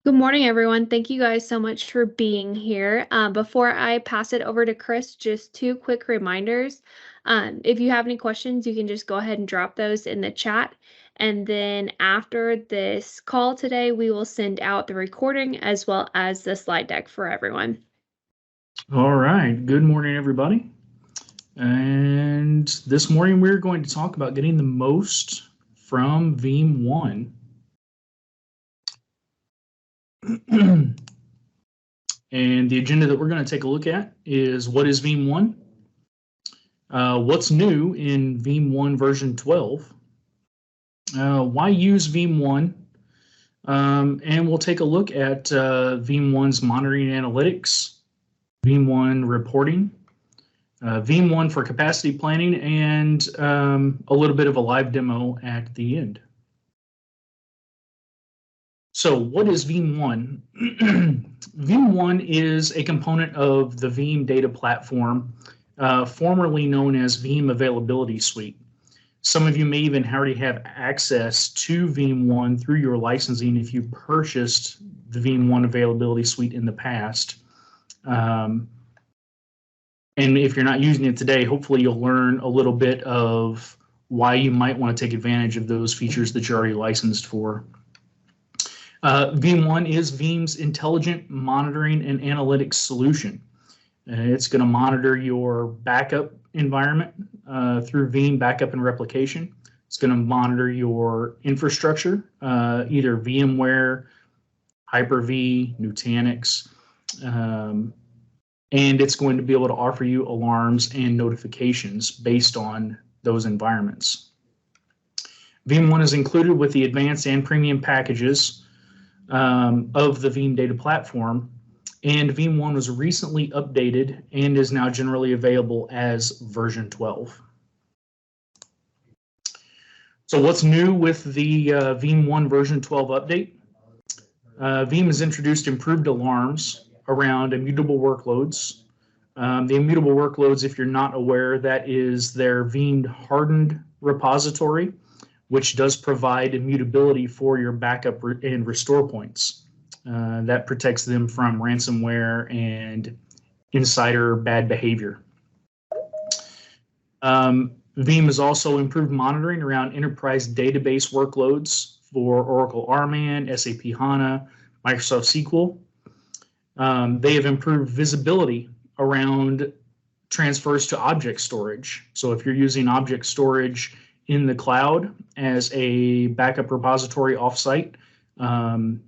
Good morning, everyone. Thank you guys so much for being here. Before I pass it over to Kris, just two quick reminders. If you have any questions, you can just go ahead and drop those in the chat. And then after this call today, we will send out the recording as well as the slide deck for everyone. All right. Good morning, everybody. And this morning, we're going to talk about getting the most from Veeam ONE. And the agenda that we're going to take a look at is what is Veeam ONE, what's new in Veeam ONE version 12, why use Veeam ONE, and we'll take a look at Veeam ONE's monitoring analytics, Veeam ONE reporting, Veeam ONE for capacity planning, and a little bit of a live demo at the end. So what is Veeam ONE? Veeam ONE is a component of the Veeam data platform, formerly known as Veeam Availability Suite. Some of you may even already have access to Veeam ONE through your licensing if you purchased the Veeam ONE Availability Suite in the past. And if you're not using it today, hopefully you'll learn a little bit of why you might want to take advantage of those features that you're already licensed for. Veeam ONE is Veeam's intelligent monitoring and analytics solution. It's going to monitor your backup environment through Veeam Backup and Replication. It's going to monitor your infrastructure, either VMware, Hyper-V, Nutanix, and it's going to be able to offer you alarms and notifications based on those environments. Veeam ONE is included with the advanced and premium packages of the Veeam data platform, and Veeam ONE was recently updated and is now generally available as version 12. So what's new with the Veeam ONE version 12 update? Veeam has introduced improved alarms around immutable workloads. The immutable workloads, if you're not aware, that is their Veeam hardened repository, which does provide immutability for your backup and restore points. That protects them from ransomware and insider bad behavior. Veeam has also improved monitoring around enterprise database workloads for Oracle RMAN, SAP HANA, Microsoft SQL. They have improved visibility around transfers to object storage. So if you're using object storage in the cloud as a backup repository offsite,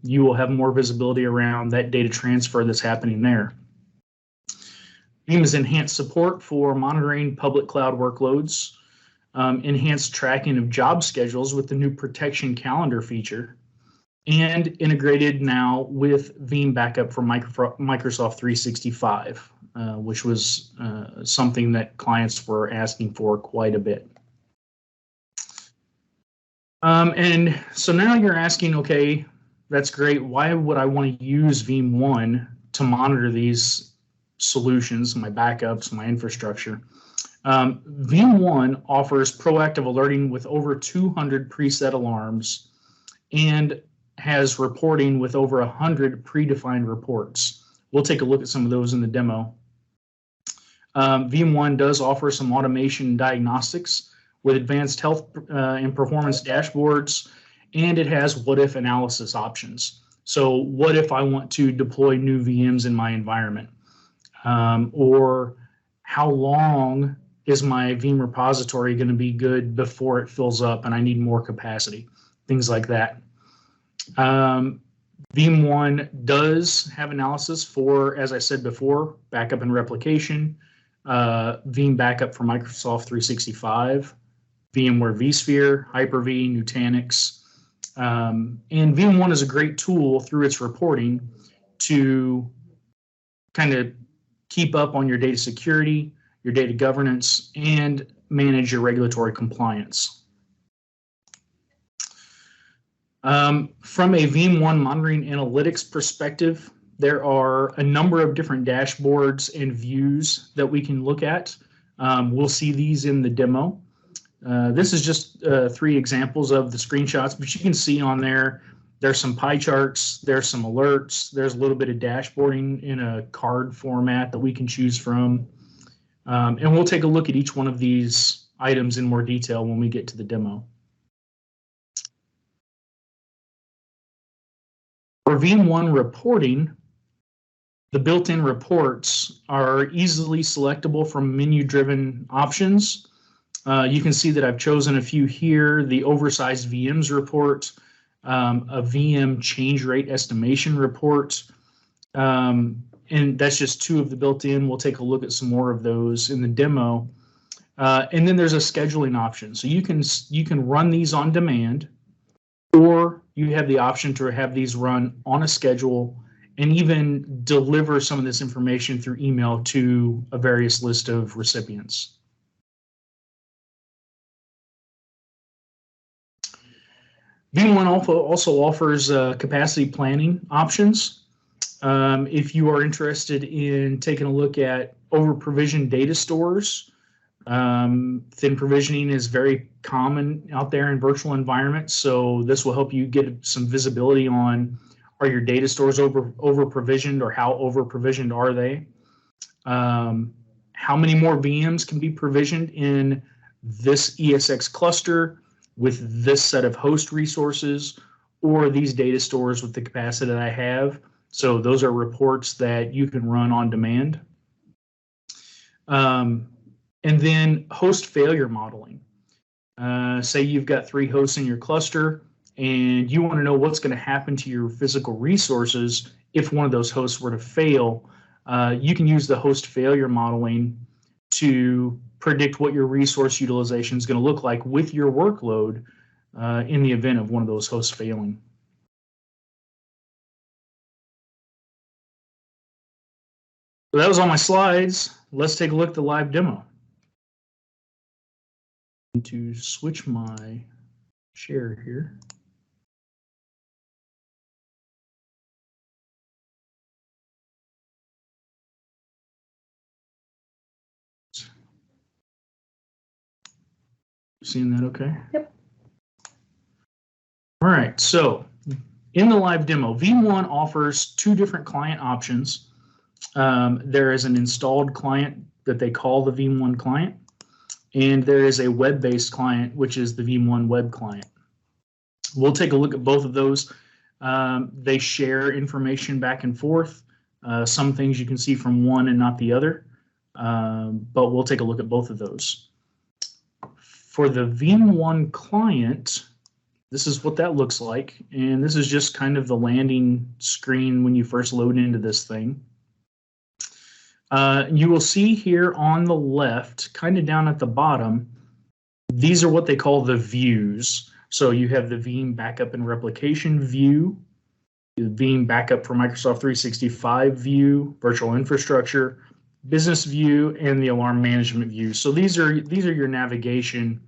you will have more visibility around that data transfer that's happening there. Veeam has enhanced support for monitoring public cloud workloads, enhanced tracking of job schedules with the new protection calendar feature, and integrated now with Veeam Backup for Microsoft 365, which was something that clients were asking for quite a bit. And so now you're asking, okay, that's great. Why would I want to use Veeam ONE to monitor these solutions, my backups, my infrastructure? Veeam ONE offers proactive alerting with over 200 preset alarms and has reporting with over 100 predefined reports. We'll take a look at some of those in the demo. Veeam ONE does offer some automation and diagnostics with advanced health and performance dashboards, and it has what-if analysis options. So what if I want to deploy new VMs in my environment? Or how long is my Veeam repository going to be good before it fills up and I need more capacity? Things like that. Veeam ONE does have analysis for, as I said before, backup and replication, Veeam Backup for Microsoft 365, VMware vSphere, Hyper-V, Nutanix, and Veeam ONE is a great tool through its reporting to kind of keep up on your data security, your data governance, and manage your regulatory compliance. From a Veeam ONE monitoring analytics perspective, there are a number of different dashboards and views that we can look at. We'll see these in the demo. This is just 3 examples of the screenshots, but you can see on there There's some pie charts, there's some alerts, there's a little bit of dashboarding in a card format that we can choose from. And we'll take a look at each one of these items in more detail when we get to the demo. For Veeam ONE reporting, the built-in reports are easily selectable from menu-driven options. You can see that I've chosen a few here: the oversized VMs report, a VM change rate estimation report, and that's just two of the built-in. We'll take a look at some more of those in the demo. And then there's a scheduling option. So you can run these on demand, or you have the option to have these run on a schedule and even deliver some of this information through email to a various list of recipients. Veeam ONE also offers capacity planning options. If you are interested in taking a look at over-provisioned data stores, thin provisioning is very common out there in virtual environments, so this will help you get some visibility on, are your data stores over-provisioned, or how over-provisioned are they? How many more VMs can be provisioned in this ESX cluster with this set of host resources, or these data stores with the capacity that I have? So those are reports that you can run on demand. And then host failure modeling. Say you've got 3 hosts in your cluster and you want to know what's going to happen to your physical resources if one of those hosts were to fail. You can use the host failure modeling to predict what your resource utilization is going to look like with your workload in the event of one of those hosts failing. So that was all my slides. Let's take a look at the live demo. To switch my share here. Seeing that okay? Yep. All right, so in the live demo, Veeam ONE offers 2 different client options. There is an installed client that they call the Veeam ONE client, and there is a web-based client, which is the Veeam ONE web client. We'll take a look at both of those. They share information back and forth. Some things you can see from one and not the other, but we'll take a look at both of those. For the Veeam ONE client, this is what that looks like, and this is just kind of the landing screen when you first load into this thing. You will see here on the left, kind of down at the bottom, these are what they call the views. So you have the Veeam Backup and Replication view, the Veeam Backup for Microsoft 365 view, Virtual Infrastructure, Business view, and the Alarm Management view. So these are your navigation,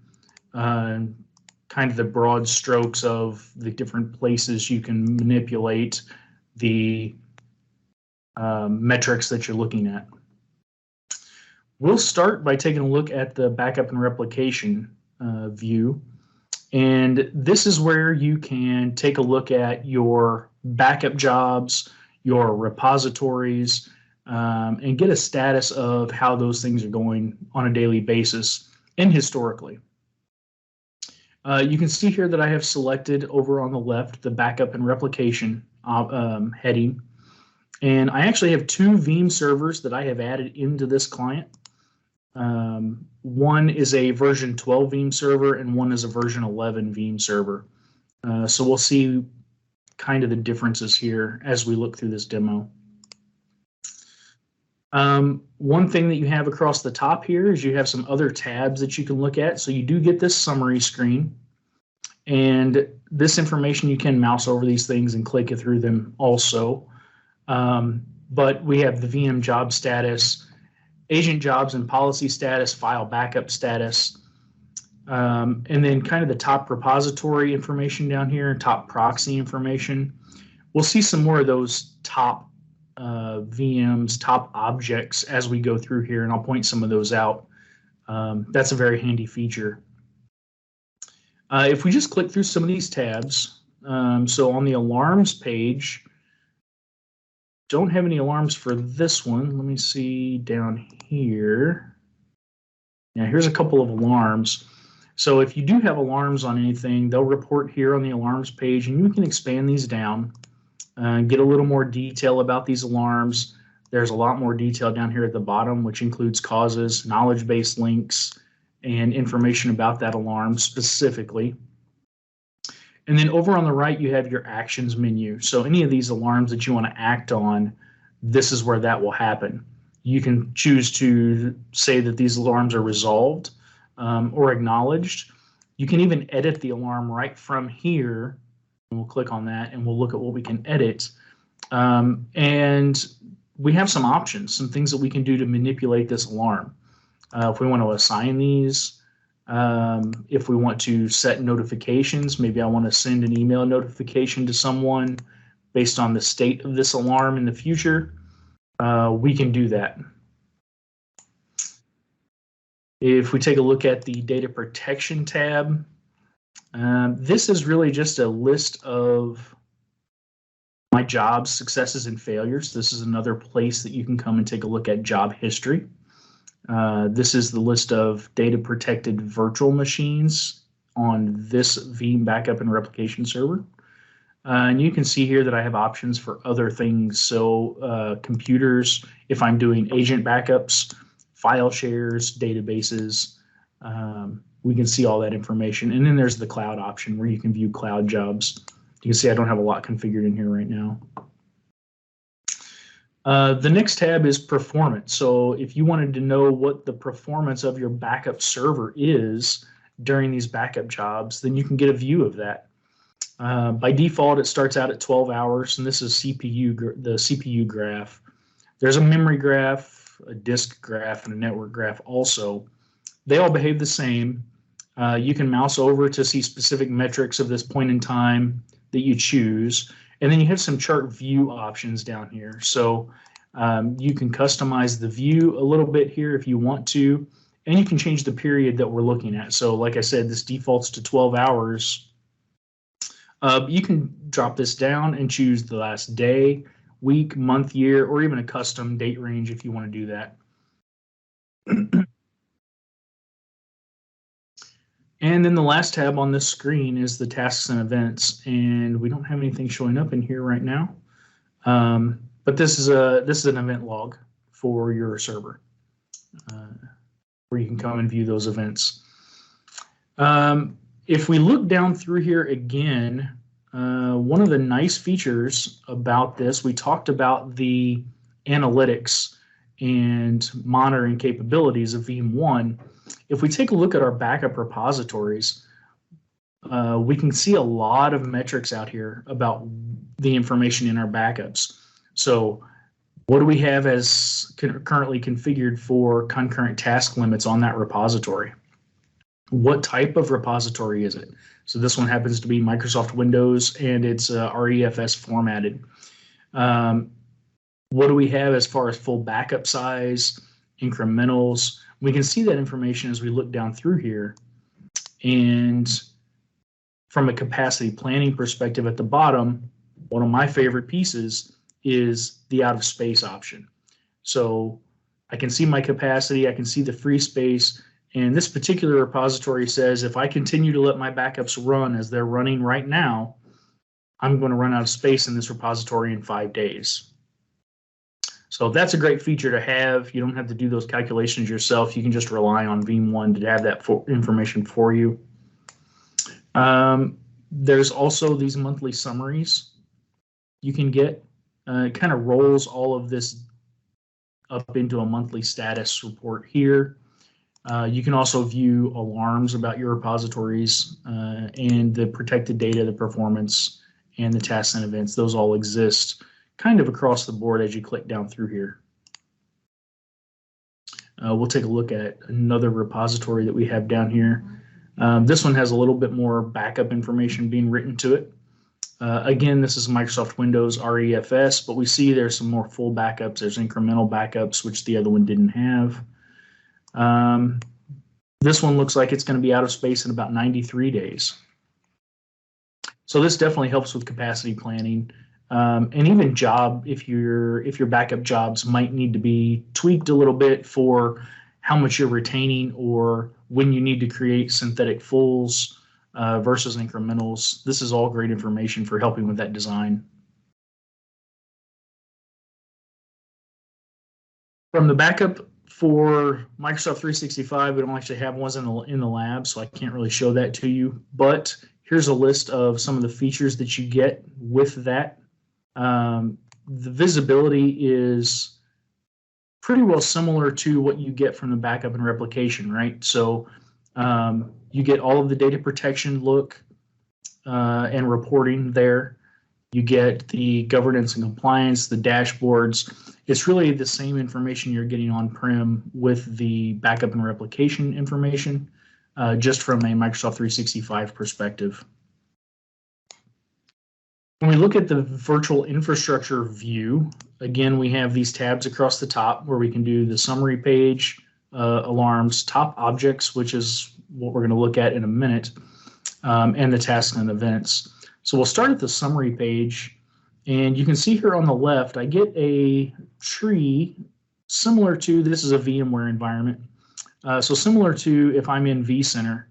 kind of the broad strokes of the different places you can manipulate the metrics that you're looking at. We'll start by taking a look at the Backup and Replication view. And this is where you can take a look at your backup jobs, your repositories, and get a status of how those things are going on a daily basis and historically. You can see here that I have selected over on the left the Backup and Replication heading. And I actually have 2 Veeam servers that I have added into this client. One is a version 12 Veeam server and one is a version 11 Veeam server. So we'll see kind of the differences here as we look through this demo. One thing that you have across the top here is you have some other tabs that you can look at. So you do get this summary screen, and this information you can mouse over these things and click it through them also. But we have the VM job status, agent jobs and policy status, file backup status, and then kind of the top repository information down here, top proxy information. We'll see some more of those top VMs, top objects as we go through here, and I'll point some of those out. That's a very handy feature. If we just click through some of these tabs, So on the alarms page, don't have any alarms for this one. Let me see down here. Now here's a couple of alarms. So if you do have alarms on anything, they'll report here on the alarms page, and you can expand these down and get a little more detail about these alarms. There's a lot more detail down here at the bottom, which includes causes, knowledge-based links, and information about that alarm specifically. And then over on the right, you have your actions menu. So any of these alarms that you want to act on, this is where that will happen. You can choose to say that these alarms are resolved or acknowledged. You can even edit the alarm right from here. We'll click on that and we'll look at what we can edit. And we have some options, some things that we can do to manipulate this alarm. If we want to assign these, if we want to set notifications, maybe I want to send an email notification to someone based on the state of this alarm in the future, we can do that. If we take a look at the data protection tab, this is really just a list of my jobs, successes, and failures. This is another place that you can come and take a look at job history. This is the list of data protected virtual machines on this Veeam backup and replication server. And you can see here that I have options for other things. So computers, if I'm doing agent backups, file shares, databases, we can see all that information. And then there's the cloud option where you can view cloud jobs. You can see I don't have a lot configured in here right now. The next tab is performance. So if you wanted to know what the performance of your backup server is during these backup jobs, then you can get a view of that. By default, it starts out at 12 hours, and this is the CPU graph. There's a memory graph, a disk graph, and a network graph also. They all behave the same. You can mouse over to see specific metrics of this point in time that you choose. And then you have some chart view options down here. So you can customize the view a little bit here if you want to, and you can change the period that we're looking at. So like I said, this defaults to 12 hours. You can drop this down and choose the last day, week, month, year, or even a custom date range if you want to do that. And then the last tab on this screen is the tasks and events, and we don't have anything showing up in here right now. But this is an event log for your server, where you can come and view those events. If we look down through here again, one of the nice features about this, we talked about the analytics and monitoring capabilities of Veeam ONE. If we take a look at our backup repositories, we can see a lot of metrics out here about the information in our backups. So what do we have as currently configured for concurrent task limits on that repository? What type of repository is it? So this one happens to be Microsoft Windows, and it's REFS formatted. What do we have as far as full backup size, incrementals? We can see that information as we look down through here. And from a capacity planning perspective at the bottom, one of my favorite pieces is the out of space option. So I can see my capacity, I can see the free space, and this particular repository says if I continue to let my backups run as they're running right now, I'm going to run out of space in this repository in 5 days. So that's a great feature to have. You don't have to do those calculations yourself. You can just rely on Veeam ONE to have that information for you. There's also these monthly summaries you can get. It kind of rolls all of this up into a monthly status report here. You can also view alarms about your repositories and the protected data, the performance, and the tasks and events. Those all exist kind of across the board as you click down through here. We'll take a look at another repository that we have down here. This one has a little bit more backup information being written to it. Again, this is Microsoft Windows REFS, but we see there's some more full backups. There's incremental backups, which the other one didn't have. This one looks like it's going to be out of space in about 93 days. So this definitely helps with capacity planning. And even if your backup jobs might need to be tweaked a little bit for how much you're retaining or when you need to create synthetic fulls versus incrementals. This is all great information for helping with that design. From the backup for Microsoft 365, we don't actually have ones in the lab, so I can't really show that to you. But here's a list of some of the features that you get with that. The visibility is pretty well similar to what you get from the backup and replication, right? So you get all of the data protection look and reporting there. You get the governance and compliance, the dashboards. It's really the same information you're getting on-prem with the backup and replication information, just from a Microsoft 365 perspective. When we look at the virtual infrastructure view, again, we have these tabs across the top where we can do the summary page, alarms, top objects, which is what we're going to look at in a minute, and the tasks and events. So we'll start at the summary page, and you can see here on the left, I get a tree similar to, this is a VMware environment. So similar to if I'm in vCenter,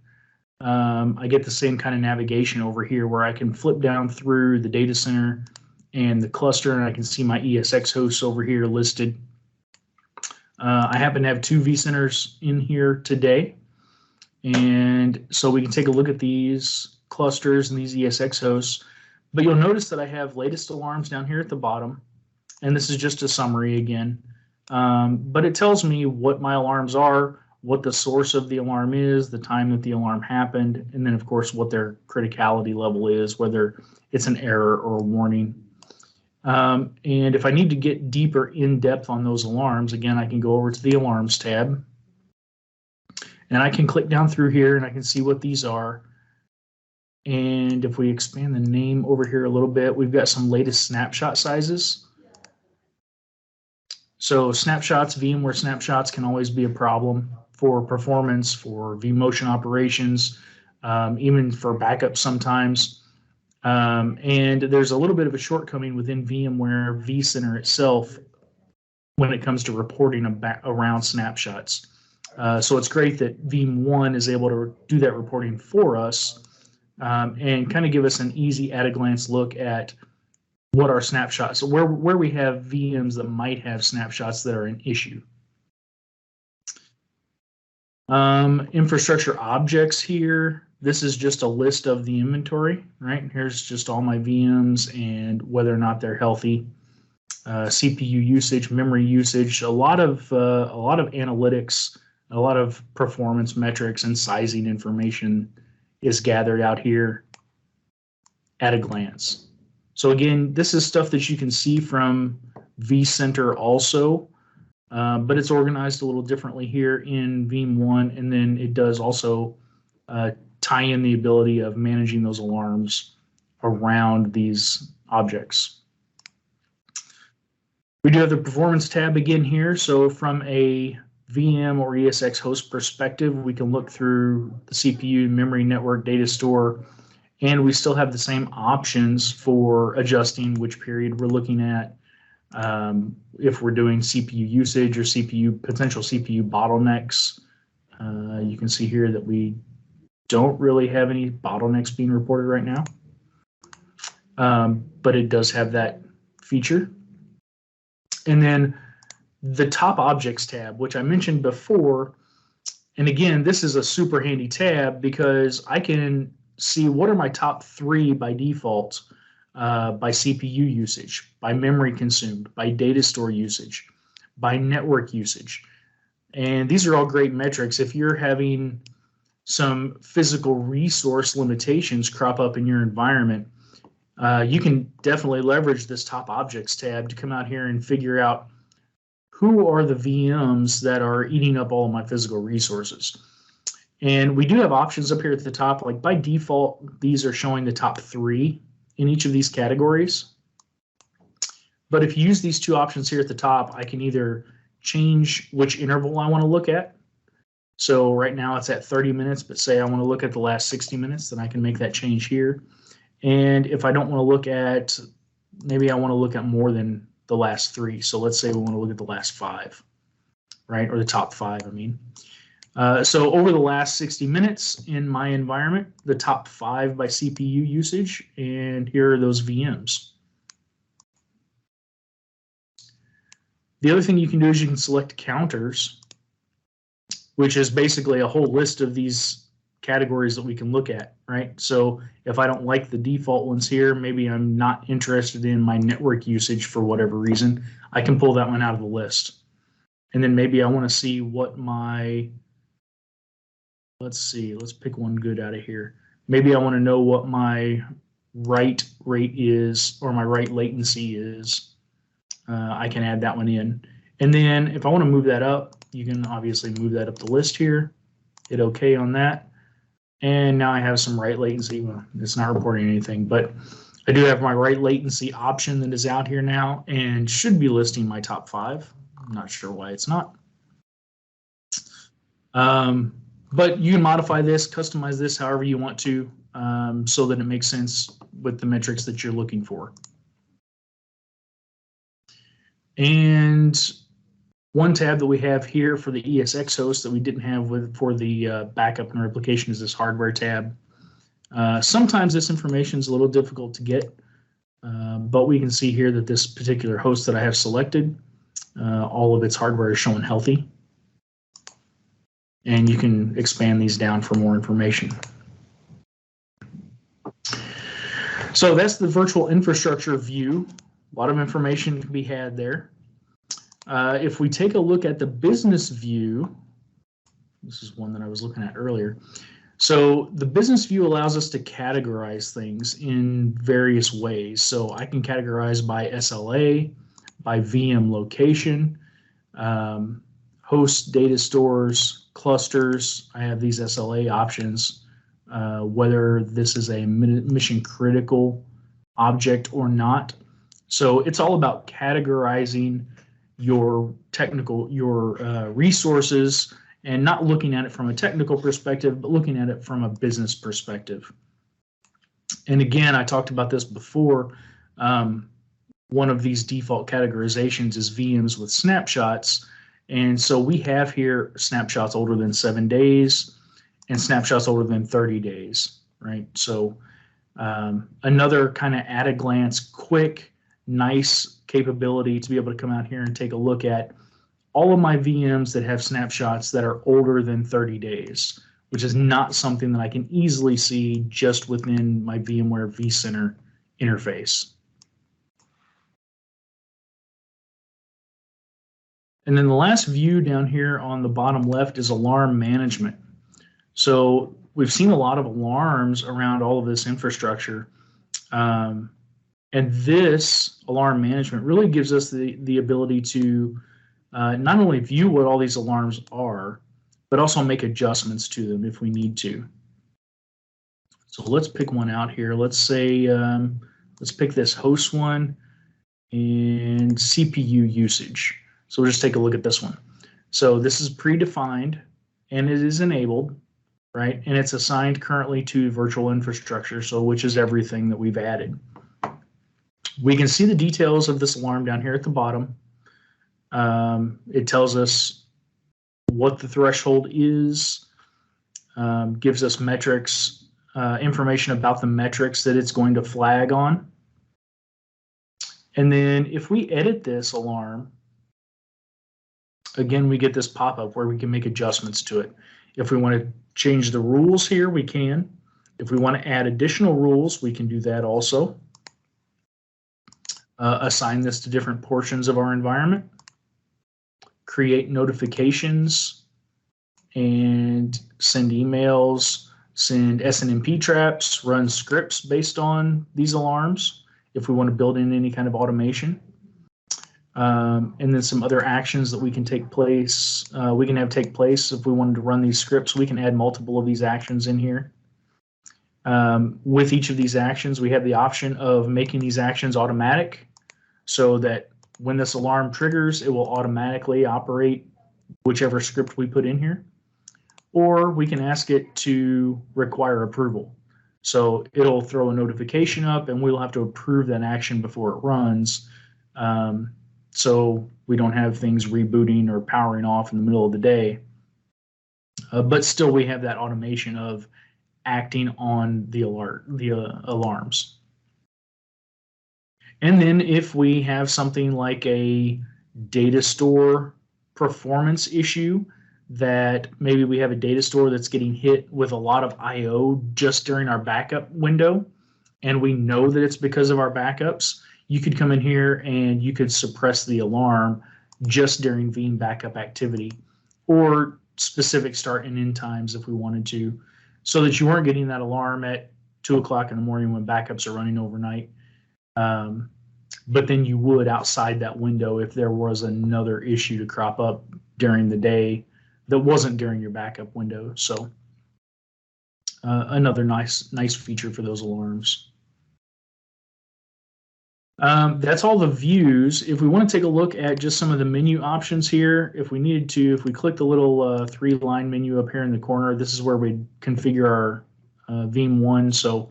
I get the same kind of navigation over here where I can flip down through the data center and the cluster, and I can see my ESX hosts over here listed. I happen to have 2 vCenters in here today, and so we can take a look at these clusters and these ESX hosts. But you'll notice that I have latest alarms down here at the bottom, and this is just a summary again. But it tells me what my alarms are, what the source of the alarm is, the time that the alarm happened, and then of course what their criticality level is, whether it's an error or a warning. And if I need to get deeper in depth on those alarms, again, I can go over to the alarms tab, and I can click down through here and I can see what these are. And if we expand the name over here a little bit, we've got some latest snapshot sizes. So snapshots, VMware snapshots can always be a problem for performance, for vMotion operations, even for backup sometimes. And there's a little bit of a shortcoming within VMware vCenter itself when it comes to reporting around snapshots. So it's great that Veeam ONE is able to do that reporting for us. And kind of give us an easy at-a-glance look at what our snapshots, where we have VMs that might have snapshots that are an issue. Infrastructure objects here. This is just a list of the inventory, right? Here's just all my VMs and whether or not they're healthy. CPU usage, memory usage, a lot of analytics, a lot of performance metrics and sizing information is gathered out here at a glance. So again, this is stuff that you can see from vCenter also, but it's organized a little differently here in Veeam ONE, and then it does also tie in the ability of managing those alarms around these objects. We do have the performance tab again here, so from a VM or ESX host perspective, we can look through the CPU, memory, network, data store, and we still have the same options for adjusting which period we're looking at, if we're doing CPU usage or potential CPU bottlenecks. You can see here that we don't really have any bottlenecks being reported right now, but it does have that feature. And then the top objects tab, which I mentioned before, and again, this is a super handy tab because I can see what are my top 3 by default by CPU usage, by memory consumed, by data store usage, by network usage. And these are all great metrics. If you're having some physical resource limitations crop up in your environment, you can definitely leverage this top objects tab to come out here and figure out who are the VMs that are eating up all of my physical resources. And we do have options up here at the top. Like by default, these are showing the top 3 in each of these categories. But if you use these 2 options here at the top, I can either change which interval I want to look at. So right now it's at 30 minutes, but say I want to look at the last 60 minutes, then I can make that change here. And if I don't want to look at, maybe I want to look at more than the last 3. So let's say we want to look at the last 5, right? Or the top 5, I mean. So over the last 60 minutes in my environment, the top 5 by CPU usage, and here are those VMs. The other thing you can do is you can select counters, which is basically a whole list of these categories that we can look at, right? So if I don't like the default ones here, maybe I'm not interested in my network usage for whatever reason, I can pull that one out of the list. And then maybe I want to see what my, let's see, let's pick one good out of here. Maybe I want to know what my write rate is or my write latency is. I can add that one in. And then if I want to move that up, you can obviously move that up the list here, hit OK on that. And now I have some write latency. Well, it's not reporting anything, but I do have my write latency option that is out here now and should be listing my top 5. I'm not sure why it's not. But you can modify this, customize this however you want to, so that it makes sense with the metrics that you're looking for. And one tab that we have here for the ESX host that we didn't have for the backup and replication is this hardware tab. Sometimes this information is a little difficult to get, but we can see here that this particular host that I have selected, all of its hardware is showing healthy. And you can expand these down for more information. So that's the virtual infrastructure view. A lot of information can be had there. If we take a look at the business view, this is one that I was looking at earlier. So the business view allows us to categorize things in various ways. So I can categorize by SLA, by VM location, host data stores, clusters. I have these SLA options, whether this is a mission critical object or not. So it's all about categorizing your resources and not looking at it from a technical perspective, but looking at it from a business perspective. And again, I talked about this before. One of these default categorizations is VMs with snapshots. And so we have here snapshots older than 7 days and snapshots older than 30 days, right? So another kind of at a glance, quick, nice capability to be able to come out here and take a look at all of my VMs that have snapshots that are older than 30 days, which is not something that I can easily see just within my VMware vCenter interface. And then the last view down here on the bottom left is alarm management. So we've seen a lot of alarms around all of this infrastructure. And this alarm management really gives us the ability to not only view what all these alarms are, but also make adjustments to them if we need to. So let's pick one out here. Let's say, let's pick this host one and CPU usage. So we'll just take a look at this one. So this is predefined and it is enabled, right? And it's assigned currently to virtual infrastructure, so which is everything that we've added. We can see the details of this alarm down here at the bottom. It tells us what the threshold is, gives us metrics, information about the metrics that it's going to flag on. And then if we edit this alarm, again, we get this pop-up where we can make adjustments to it. If we want to change the rules here, we can. If we want to add additional rules, we can do that also. Assign this to different portions of our environment, create notifications, and send emails, send SNMP traps, run scripts based on these alarms if we want to build in any kind of automation. And then some other actions that we can take place. We can have take place if we wanted to run these scripts. We can add multiple of these actions in here. With each of these actions, we have the option of making these actions automatic so that when this alarm triggers, it will automatically operate whichever script we put in here. Or we can ask it to require approval. So it'll throw a notification up and we'll have to approve that action before it runs. So we don't have things rebooting or powering off in the middle of the day. But still we have that automation of acting on the alarms. And then if we have something like a data store performance issue, that maybe we have a data store that's getting hit with a lot of I/O just during our backup window, and we know that it's because of our backups, you could come in here and you could suppress the alarm just during Veeam backup activity, or specific start and end times if we wanted to, so that you weren't getting that alarm at 2 o'clock in the morning when backups are running overnight. But then you would outside that window if there was another issue to crop up during the day that wasn't during your backup window. So another nice feature for those alarms. That's all the views. If we want to take a look at just some of the menu options here, if we needed to, if we click the little 3-line menu up here in the corner, this is where we configure our Veeam ONE. So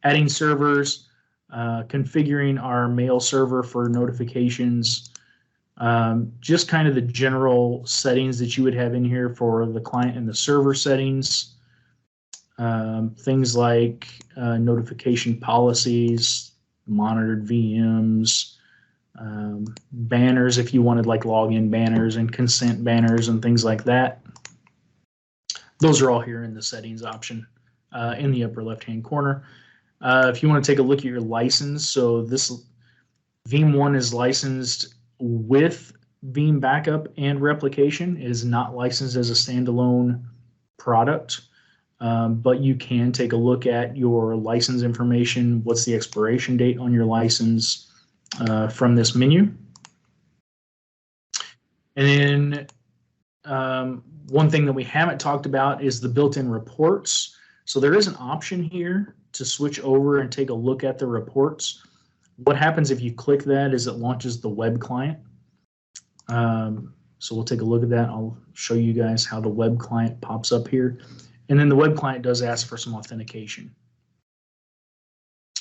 adding servers, configuring our mail server for notifications, just kind of the general settings that you would have in here for the client and the server settings. Things like notification policies, monitored VMs, banners if you wanted like login banners and consent banners and things like that. Those are all here in the settings option in the upper left-hand corner. If you want to take a look at your license, so this Veeam ONE is licensed with Veeam Backup and Replication. It is not licensed as a standalone product, but you can take a look at your license information. What's the expiration date on your license from this menu? And then one thing that we haven't talked about is the built-in reports. So there is an option here to switch over and take a look at the reports. What happens if you click that is it launches the web client. So we'll take a look at that. I'll show you guys how the web client pops up here. And then the web client does ask for some authentication.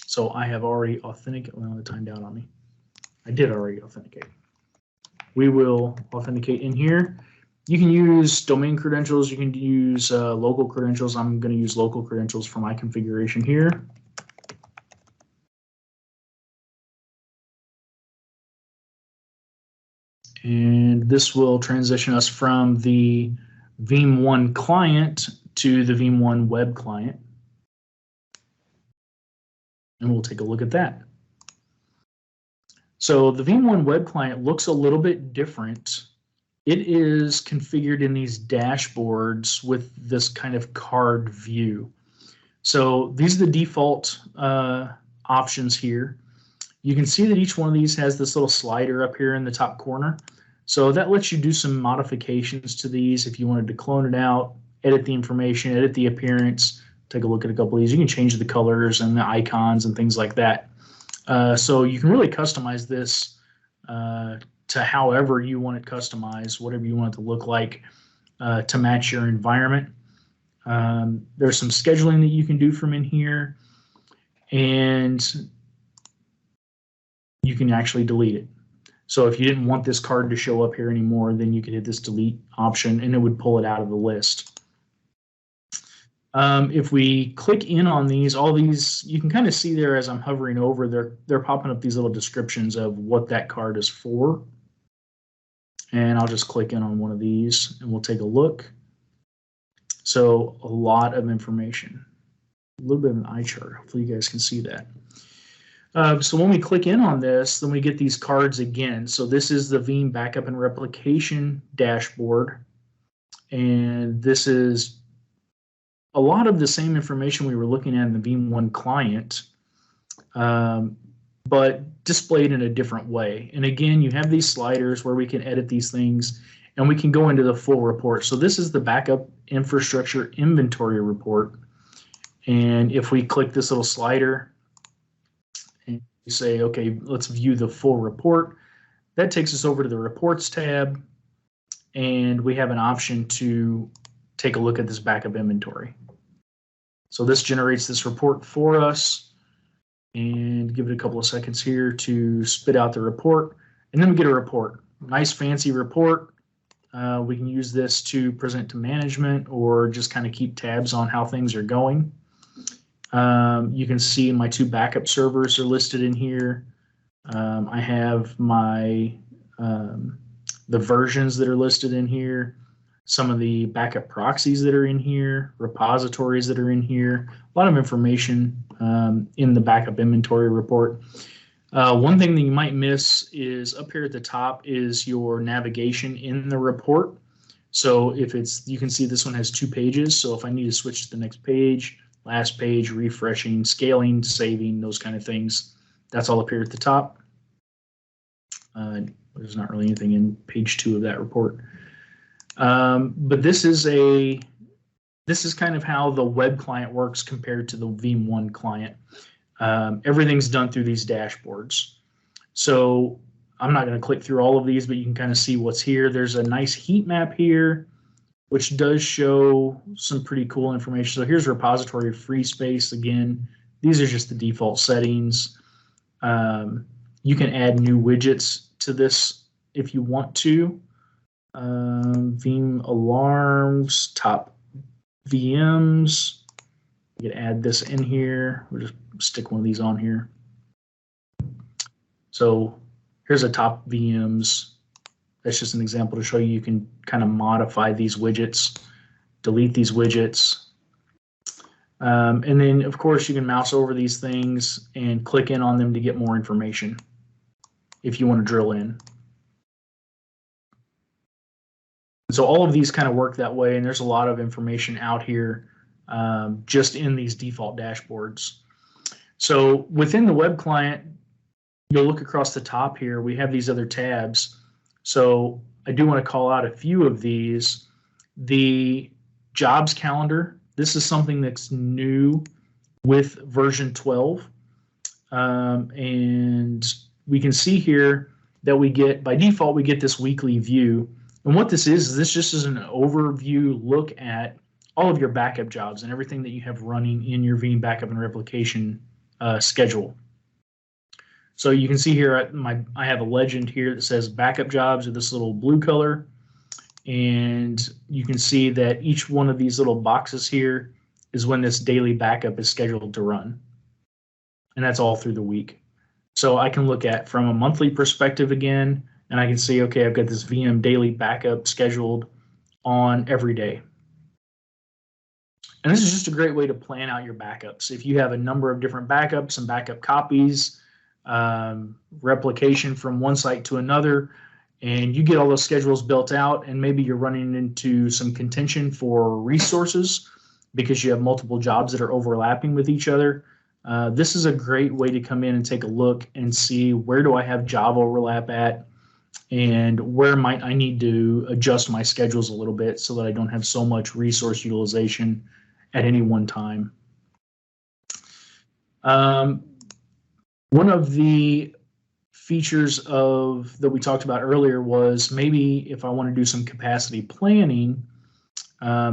So I have already authenticated. Well, it timed out on me. I did already authenticate. We will authenticate in here. You can use domain credentials. You can use local credentials. I'm going to use local credentials for my configuration here. And this will transition us from the Veeam ONE client to the Veeam ONE web client. And we'll take a look at that. So the Veeam ONE web client looks a little bit different. It is configured in these dashboards with this kind of card view. So these are the default options here. You can see that each one of these has this little slider up here in the top corner. So that lets you do some modifications to these if you wanted to clone it out, edit the information, edit the appearance. Take a look at a couple of these. You can change the colors and the icons and things like that. So you can really customize this to however you want it customized, whatever you want it to look like to match your environment. There's some scheduling that you can do from in here, and you can actually delete it. So if you didn't want this card to show up here anymore, then you could hit this delete option and it would pull it out of the list. If we click in on these, all these, you can kind of see there as I'm hovering over, they're popping up these little descriptions of what that card is for. And I'll just click in on one of these and we'll take a look. So a lot of information, a little bit of an eye chart. Hopefully you guys can see that. So when we click in on this, then we get these cards again. So this is the Veeam Backup and Replication dashboard. And this is a lot of the same information we were looking at in the Veeam ONE client, but displayed in a different way. And again, you have these sliders where we can edit these things and we can go into the full report. So this is the Backup Infrastructure Inventory Report. And if we click this little slider, and we say, okay, let's view the full report. That takes us over to the Reports tab, and we have an option to take a look at this backup inventory. So this generates this report for us, and give it a couple of seconds here to spit out the report, and then we get a report. Nice fancy report. We can use this to present to management or just kind of keep tabs on how things are going. You can see my 2 backup servers are listed in here. I have my the versions that are listed in here, some of the backup proxies that are in here, repositories that are in here, a lot of information in the backup inventory report. One thing that you might miss is up here at the top is your navigation in the report. So if it's, you can see this one has 2 pages. So if I need to switch to the next page, last page, refreshing, scaling, saving, those kind of things, that's all up here at the top. There's not really anything in page 2 of that report. But this is kind of how the web client works compared to the Veeam ONE client. Everything's done through these dashboards. So I'm not going to click through all of these, but you can kind of see what's here. There's a nice heat map here, which does show some pretty cool information. So here's repository free space. Again, these are just the default settings. You can add new widgets to this if you want to. Veeam alarms, top VMs. You can add this in here. We'll just stick one of these on here. So here's a top VMs. That's just an example to show you can kind of modify these widgets, delete these widgets. And then, of course, you can mouse over these things and click in on them to get more information if you want to drill in. So all of these kind of work that way, and there's a lot of information out here just in these default dashboards. So within the web client, you'll look across the top here, we have these other tabs. So I do want to call out a few of these. The jobs calendar, this is something that's new with version 12. And we can see here that we get, by default, we get this weekly view. And what this is this just is an overview look at all of your backup jobs and everything that you have running in your Veeam backup and replication schedule. So you can see here I have a legend here that says backup jobs with this little blue color, and you can see that each one of these little boxes here is when this daily backup is scheduled to run, and that's all through the week. So I can look at from a monthly perspective again, and I can see, okay, I've got this VM daily backup scheduled on every day. And this is just a great way to plan out your backups. If you have a number of different backups and backup copies, replication from one site to another, and you get all those schedules built out, and maybe you're running into some contention for resources because you have multiple jobs that are overlapping with each other. This is a great way to come in and take a look and see, where do I have job overlap at, and where might I need to adjust my schedules a little bit so that I don't have so much resource utilization at any one time. One of the features that we talked about earlier was maybe if I want to do some capacity planning,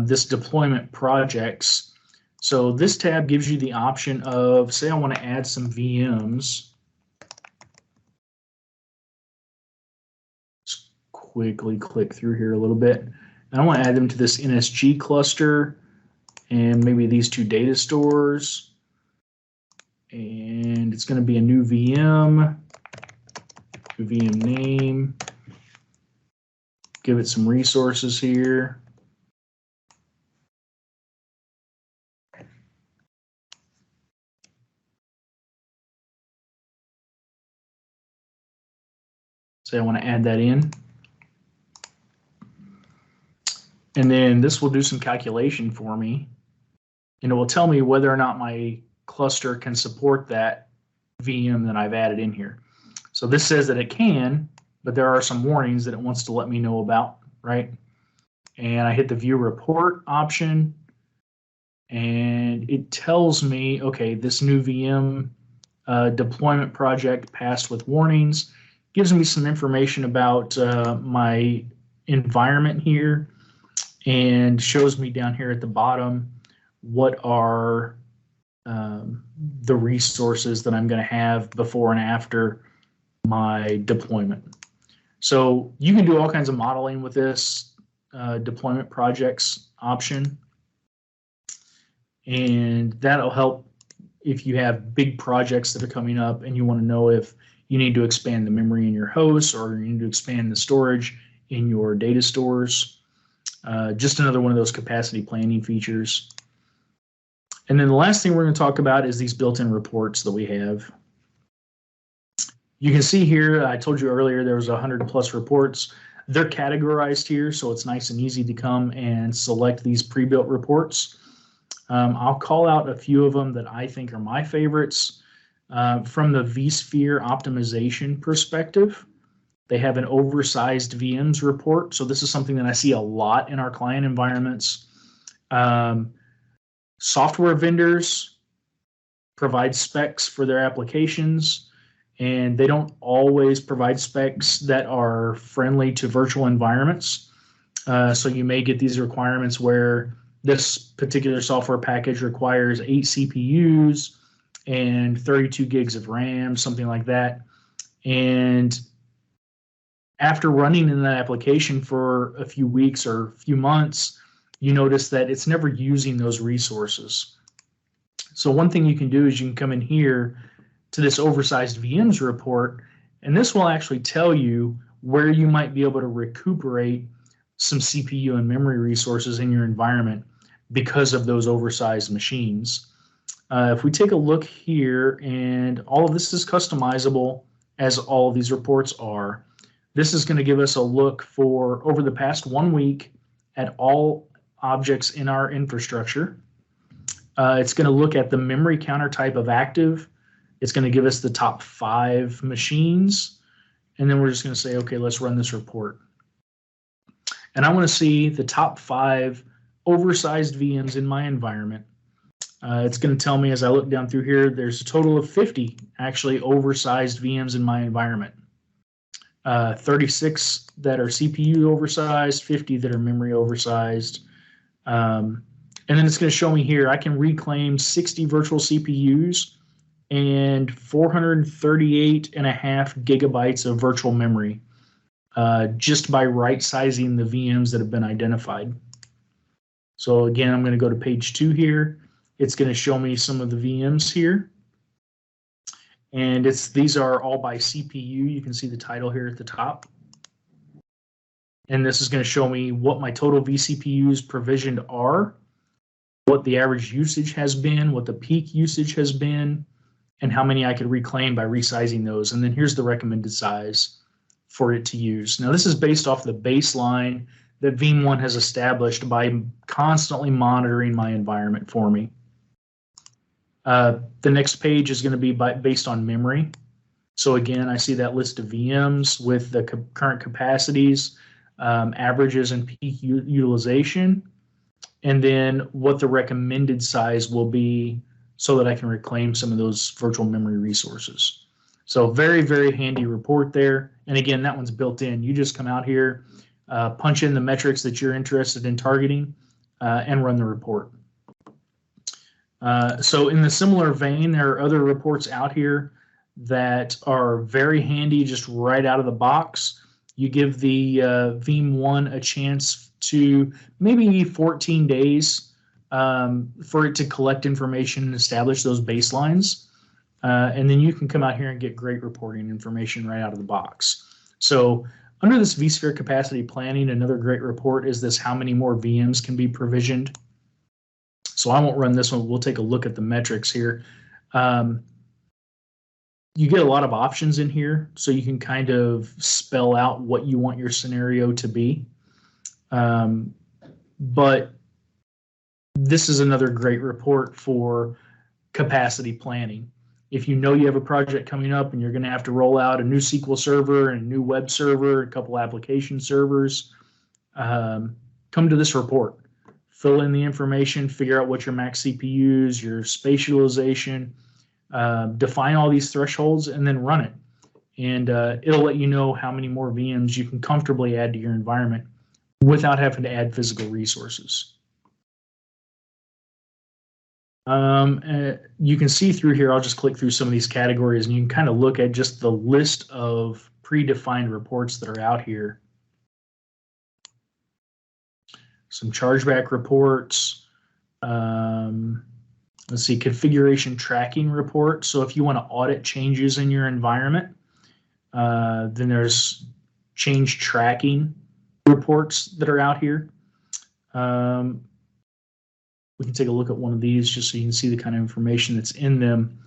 this deployment projects. So this tab gives you the option of, say I want to add some VMs. Let's quickly click through here a little bit. And I want to add them to this NSG cluster and maybe these 2 data stores. And it's going to be a new VM name. Give it some resources here. Say I want to add that in. And then this will do some calculation for me, and it will tell me whether or not my cluster can support that VM that I've added in here. So this says that it can, but there are some warnings that it wants to let me know about, right? And I hit the view report option, and it tells me, okay, this new VM deployment project passed with warnings. Gives me some information about my environment here, and shows me down here at the bottom what are the resources that I'm going to have before and after my deployment. So you can do all kinds of modeling with this deployment projects option, and that'll help if you have big projects that are coming up and you want to know if you need to expand the memory in your host or you need to expand the storage in your data stores. Just another one of those capacity planning features. And then the last thing we're going to talk about is these built-in reports that we have. You can see here, I told you earlier there was 100+ reports. They're categorized here, so it's nice and easy to come and select these pre-built reports. I'll call out a few of them that I think are my favorites. From the vSphere optimization perspective, they have an oversized VMs report. So this is something that I see a lot in our client environments. Software vendors provide specs for their applications, and they don't always provide specs that are friendly to virtual environments. So you may get these requirements where this particular software package requires 8 CPUs and 32 gigs of RAM, something like that. And after running in that application for a few weeks or a few months, you notice that it's never using those resources. So one thing you can do is you can come in here to this oversized VMs report, and this will actually tell you where you might be able to recuperate some CPU and memory resources in your environment because of those oversized machines. If we take a look here, and all of this is customizable as all of these reports are, this is going to give us a look for over the past 1 week at all objects in our infrastructure. It's going to look at the memory counter type of active. It's going to give us the top 5 machines, and then we're just going to say, okay, let's run this report. And I want to see the top 5 oversized VMs in my environment. It's going to tell me as I look down through here, there's a total of 50 actually oversized VMs in my environment. 36 that are CPU oversized, 50 that are memory oversized. And then it's going to show me here, I can reclaim 60 virtual CPUs and 438.5 gigabytes of virtual memory just by right-sizing the VMs that have been identified. So again, I'm going to go to page 2 here. It's going to show me some of the VMs here. And these are all by CPU. You can see the title here at the top. And this is going to show me what my total vCPUs provisioned are, what the average usage has been, what the peak usage has been, and how many I could reclaim by resizing those. And then here's the recommended size for it to use. Now this is based off the baseline that Veeam ONE has established by constantly monitoring my environment for me. The next page is going to be based on memory. So again, I see that list of VMs with the current capacities, averages and peak utilization, and then what the recommended size will be so that I can reclaim some of those virtual memory resources. So very, very handy report there. And again, that one's built in. You just come out here, punch in the metrics that you're interested in targeting, and run the report. So in the similar vein, there are other reports out here that are very handy just right out of the box. You give the Veeam ONE a chance to maybe 14 days for it to collect information and establish those baselines. And then you can come out here and get great reporting information right out of the box. So under this vSphere capacity planning, another great report is this: how many more VMs can be provisioned. So I won't run this one. We'll take a look at the metrics here. You get a lot of options in here, so you can kind of spell out what you want your scenario to be. But this is another great report for capacity planning. If you know you have a project coming up and you're going to have to roll out a new SQL server and a new web server, a couple application servers, come to this report. Fill in the information, figure out what your max CPUs, your space utilization, define all these thresholds, and then run it. And it'll let you know how many more VMs you can comfortably add to your environment without having to add physical resources. You can see through here, I'll just click through some of these categories and you can kind of look at just the list of predefined reports that are out here. Some chargeback reports. Let's see, configuration tracking reports. So if you want to audit changes in your environment, then there's change tracking reports that are out here. We can take a look at one of these just so you can see the kind of information that's in them.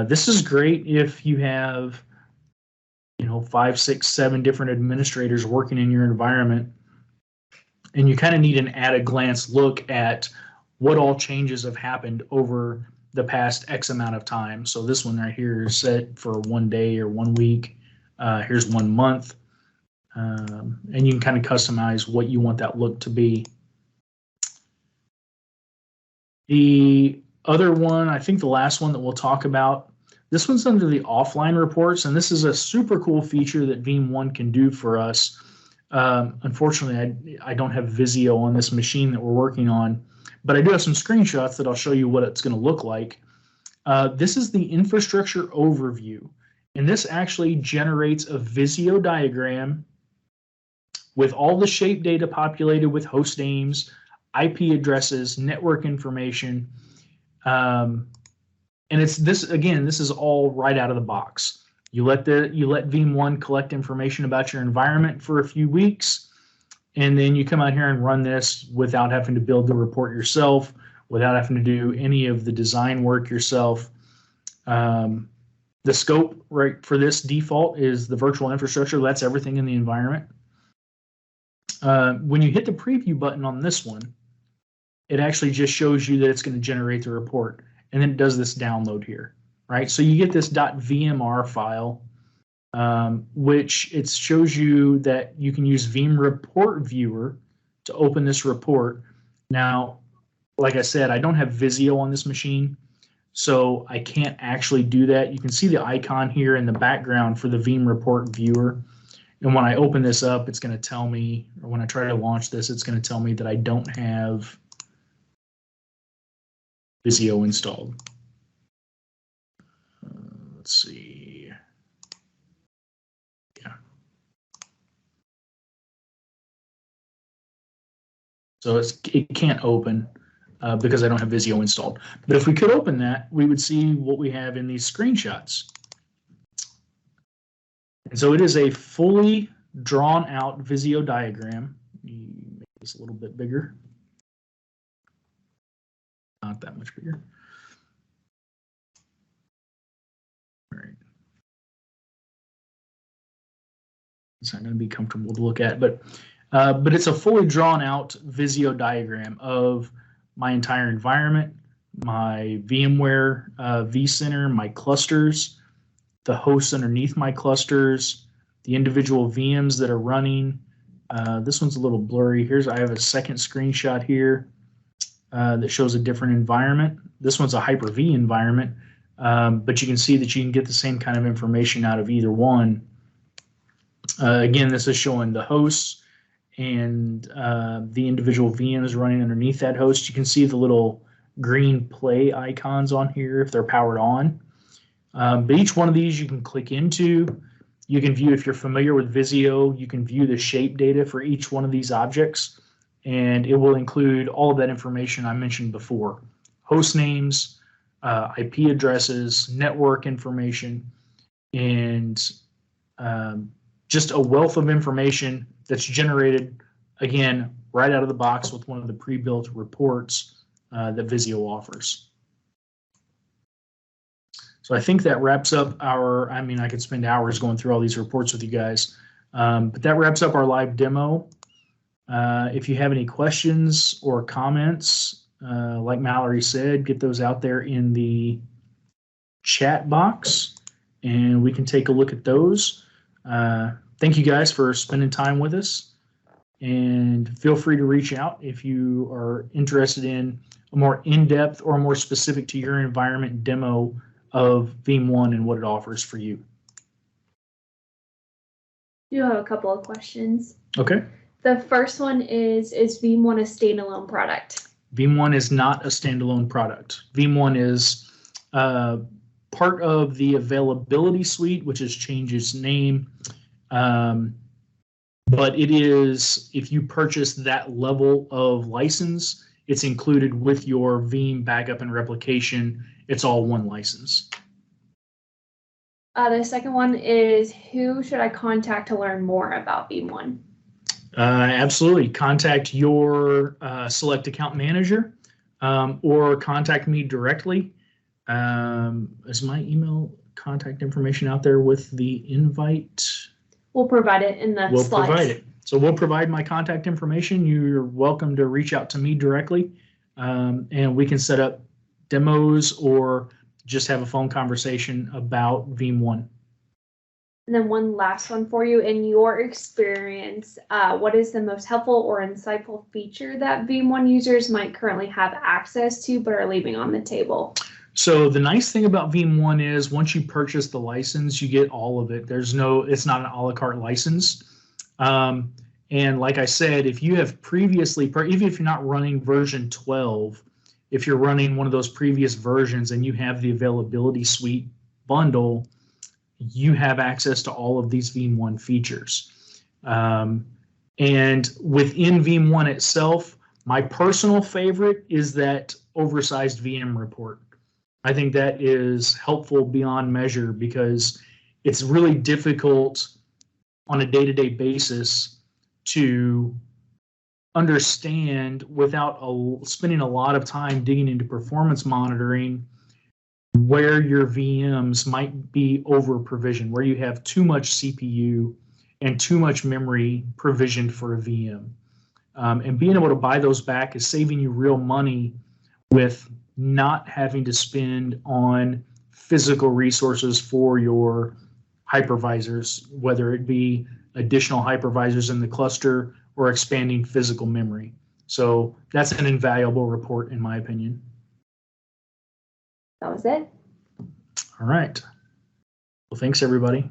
This is great if you have, 5, 6, 7 different administrators working in your environment, and you kind of need an at-a-glance look at what all changes have happened over the past X amount of time. So this one right here is set for 1 day or 1 week. Here's 1 month. And you can kind of customize what you want that look to be. The other one, I think the last one that we'll talk about, this one's under the offline reports, and this is a super cool feature that Veeam ONE can do for us. Unfortunately, I don't have Visio on this machine that we're working on, but I do have some screenshots that I'll show you what it's going to look like. This is the infrastructure overview, and this actually generates a Visio diagram with all the shape data populated with host names, IP addresses, network information, and it's this again. This is all right out of the box. You let Veeam ONE collect information about your environment for a few weeks, and then you come out here and run this without having to build the report yourself, without having to do any of the design work yourself. The scope right for this default is the virtual infrastructure. That's everything in the environment. When you hit the preview button on this one, it actually just shows you that it's going to generate the report, and then it does this download here, right? So you get this .vmr file, which it shows you that you can use Veeam Report Viewer to open this report. Now, like I said, I don't have Visio on this machine, so I can't actually do that. You can see the icon here in the background for the Veeam Report Viewer. And when I open this up, it's going to tell me, or when I try to launch this, it's going to tell me that I don't have Visio installed. Let's see. Yeah. So it can't open because I don't have Visio installed. But if we could open that, we would see what we have in these screenshots. And so it is a fully drawn out Visio diagram. Let me make this a little bit bigger. Not that much bigger. All right. It's not going to be comfortable to look at, but it's a fully drawn out Visio diagram of my entire environment, my VMware vCenter, my clusters, the hosts underneath my clusters, the individual VMs that are running. This one's a little blurry. I have a second screenshot here that shows a different environment. This one's a Hyper-V environment, but you can see that you can get the same kind of information out of either one. Again, this is showing the hosts and the individual VMs running underneath that host. You can see the little green play icons on here if they're powered on. But each one of these you can click into. You can view, if you're familiar with Visio, you can view the shape data for each one of these objects, and it will include all of that information I mentioned before. Host names, IP addresses, network information, and just a wealth of information that's generated, again, right out of the box with one of the pre-built reports that Visio offers. So I think that wraps up I could spend hours going through all these reports with you guys, but that wraps up our live demo. If you have any questions or comments, like Mallory said, get those out there in the chat box and we can take a look at those. Thank you guys for spending time with us, and feel free to reach out if you are interested in a more in-depth or more specific to your environment demo of Veeam ONE and what it offers for you. You have a couple of questions. Okay. The first one is Veeam ONE a standalone product? Veeam ONE is not a standalone product. Veeam ONE is part of the availability suite, which has changed its name. But it is, if you purchase that level of license, it's included with your Veeam backup and replication. It's all one license. The second one is, who should I contact to learn more about Veeam ONE? Absolutely. Contact your select account manager or contact me directly. Is my email contact information out there with the invite? We'll provide it in the slides. We'll provide it. So we'll provide my contact information. You're welcome to reach out to me directly, and we can set up demos or just have a phone conversation about Veeam ONE. And then one last one for you. In your experience, what is the most helpful or insightful feature that Veeam ONE users might currently have access to but are leaving on the table? So the nice thing about Veeam ONE is once you purchase the license, you get all of it. It's not an a la carte license. And like I said, if you have previously, even if you're not running version 12, if you're running one of those previous versions and you have the availability suite bundle, you have access to all of these Veeam ONE features. And within Veeam ONE itself, my personal favorite is that oversized VM report. I think that is helpful beyond measure because it's really difficult on a day-to-day basis to understand without spending a lot of time digging into performance monitoring where your VMs might be over provisioned, where you have too much CPU and too much memory provisioned for a VM. And being able to buy those back is saving you real money with not having to spend on physical resources for your hypervisors, whether it be additional hypervisors in the cluster or expanding physical memory. So that's an invaluable report in my opinion. That was it. All right. Well, thanks everybody.